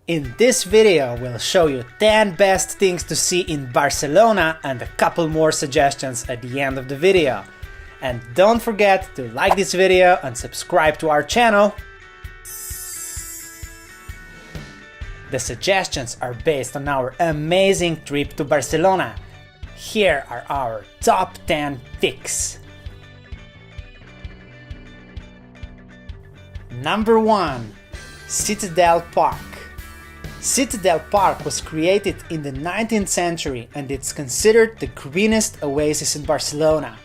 In this video, we'll show you 10 best things to see in Barcelona and a couple more suggestions at the end of the video. And don't forget to like this video and subscribe to our channel. The suggestions are based on our amazing trip to Barcelona. Here are our top 10 picks. Number 1. Citadel Park. Citadel Park was created in the 19th century and it's considered the greenest oasis in Barcelona.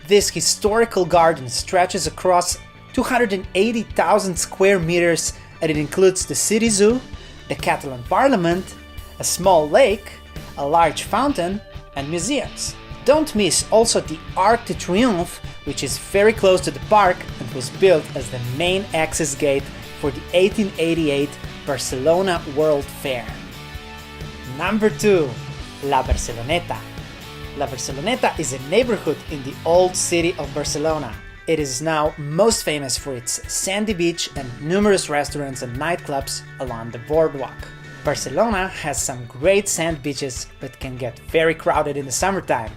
This historical garden stretches across 280,000 square meters and it includes the city zoo, the Catalan parliament, a small lake, a large fountain, and museums. Don't miss also the Arc de Triomphe, which is very close to the park and was built as the main access gate for the 1888 Barcelona World Fair. Number 2. La Barceloneta. La Barceloneta is a neighborhood in the old city of Barcelona. It is now most famous for its sandy beach and numerous restaurants and nightclubs along the boardwalk. Barcelona has some great sand beaches but can get very crowded in the summertime.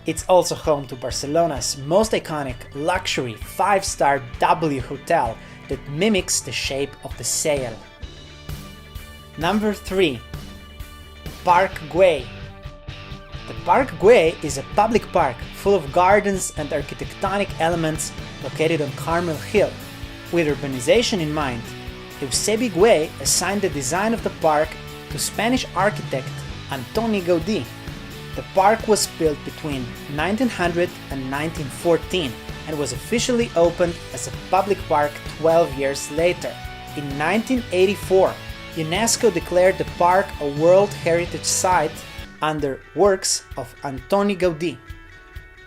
It's also home to Barcelona's most iconic luxury 5-star W hotel that mimics the shape of the sail. Number 3. Parc Güell. The Parc Güell is a public park full of gardens and architectonic elements located on Carmel Hill. With urbanization in mind, Eusebi Güell assigned the design of the park to Spanish architect Antoni Gaudí. The park was built between 1900 and 1914 and was officially opened as a public park 12 years later. In 1984, UNESCO declared the park a World Heritage Site under works of Antoni Gaudí.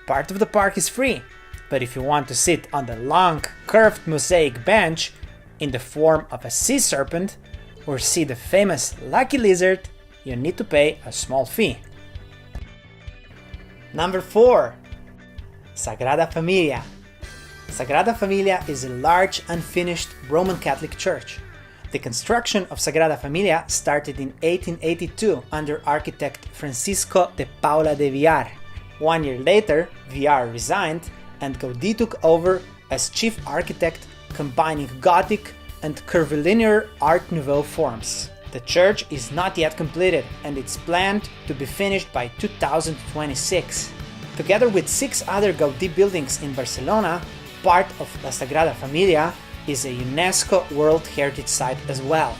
Part of the park is free, but if you want to sit on the long, curved mosaic bench in the form of a sea serpent or see the famous lucky lizard, you need to pay a small fee. Number 4. Sagrada Familia. Sagrada Familia is a large, unfinished Roman Catholic church. The construction of Sagrada Familia started in 1882 under architect Francisco de Paula de Villar. 1 year later, Villar resigned and Gaudí took over as chief architect, combining Gothic and curvilinear Art Nouveau forms. The church is not yet completed and it's planned to be finished by 2026. Together with 6 other Gaudí buildings in Barcelona, part of La Sagrada Familia is a UNESCO World Heritage Site as well.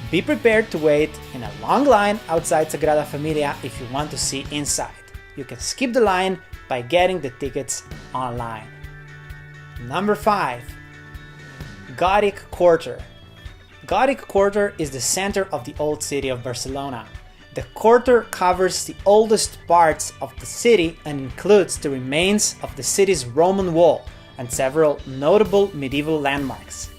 Be prepared to wait in a long line outside Sagrada Familia if you want to see inside. You can skip the line by getting the tickets online. Number 5. Gothic Quarter. Gothic Quarter is the center of the old city of Barcelona. The quarter covers the oldest parts of the city and includes the remains of the city's Roman wall and several notable medieval landmarks.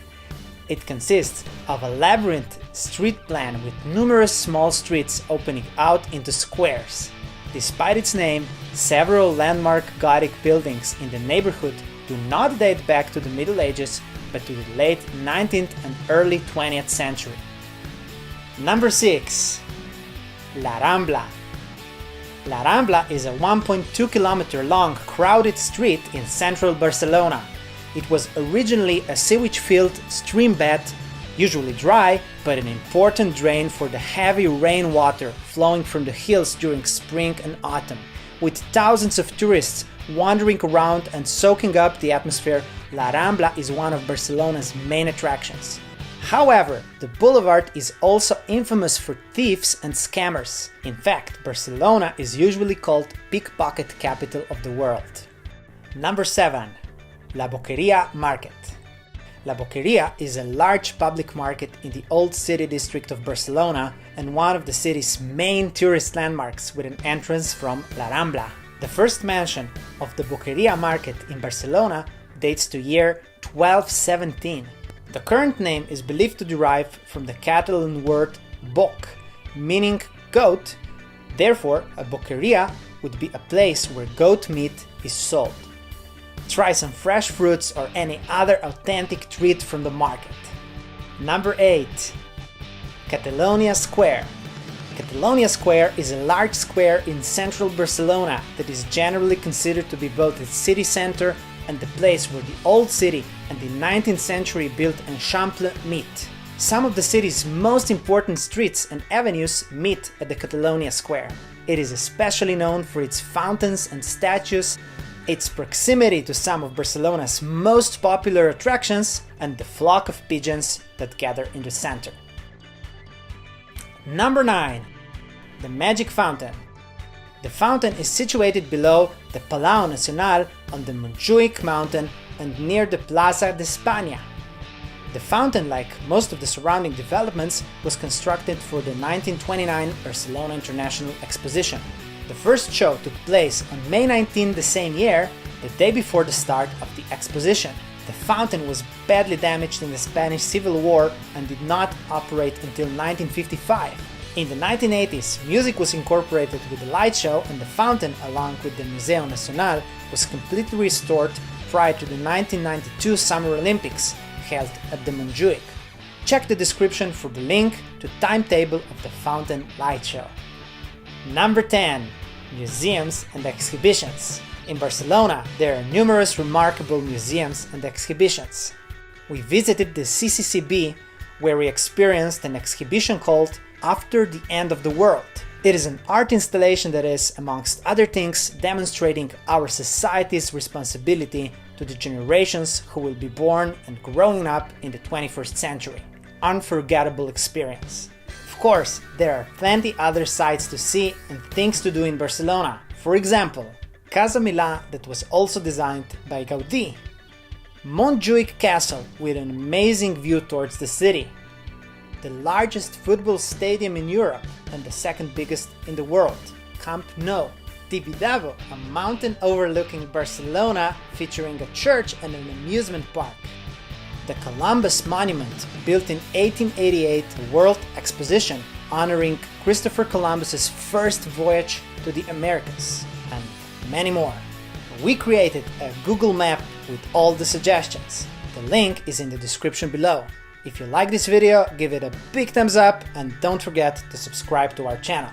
It consists of a labyrinth street plan with numerous small streets opening out into squares. Despite its name, several landmark Gothic buildings in the neighborhood do not date back to the Middle Ages but to the late 19th and early 20th century. Number 6. La Rambla. La Rambla is a 1.2 kilometer long crowded street in central Barcelona. It was originally a sewage-filled stream bed, usually dry, but an important drain for the heavy rainwater flowing from the hills during spring and autumn. With thousands of tourists wandering around and soaking up the atmosphere, La Rambla is one of Barcelona's main attractions. However, the boulevard is also infamous for thieves and scammers. In fact, Barcelona is usually called pickpocket capital of the world. Number 7. La Boqueria Market. La Boqueria is a large public market in the old city district of Barcelona and one of the city's main tourist landmarks with an entrance from La Rambla. The first mention of the Boqueria Market in Barcelona dates to year 1217. The current name is believed to derive from the Catalan word boc, meaning goat. Therefore, a boqueria would be a place where goat meat is sold. Try some fresh fruits or any other authentic treat from the market. Number 8. Catalonia Square. Catalonia Square is a large square in central Barcelona that is generally considered to be both its city center and the place where the old city and the 19th century built Eixample meet. Some of the city's most important streets and avenues meet at the Catalonia Square. It is especially known for its fountains and statues, its proximity to some of Barcelona's most popular attractions, and the flock of pigeons that gather in the center. Number 9. The Magic Fountain. The fountain is situated below the Palau Nacional on the Montjuic mountain and near the Plaza de España. The fountain, like most of the surrounding developments, was constructed for the 1929 Barcelona International Exposition. The first show took place on May 19 the same year, the day before the start of the exposition. The fountain was badly damaged in the Spanish Civil War and did not operate until 1955. In the 1980s, music was incorporated with the light show, and the fountain, along with the Museo Nacional, was completely restored prior to the 1992 Summer Olympics, held at the Montjuic. Check the description for the link to timetable of the fountain light show. Number 10. Museums and exhibitions. In Barcelona, there are numerous remarkable museums and exhibitions. We visited the CCCB, where we experienced an exhibition called After the End of the World. It is an art installation that is, amongst other things, demonstrating our society's responsibility to the generations who will be born and growing up in the 21st century. Unforgettable experience. Of course, there are plenty other sights to see and things to do in Barcelona. For example, Casa Milà, that was also designed by Gaudí. Montjuic Castle, with an amazing view towards the city. The largest football stadium in Europe and the second biggest in the world, Camp Nou. Tibidabo, a mountain overlooking Barcelona featuring a church and an amusement park. The Columbus Monument, built in 1888, a World Exposition honoring Christopher Columbus's first voyage to the Americas, and many more. We created a Google map with all the suggestions. The link is in the description below. If you like this video, give it a big thumbs up and don't forget to subscribe to our channel.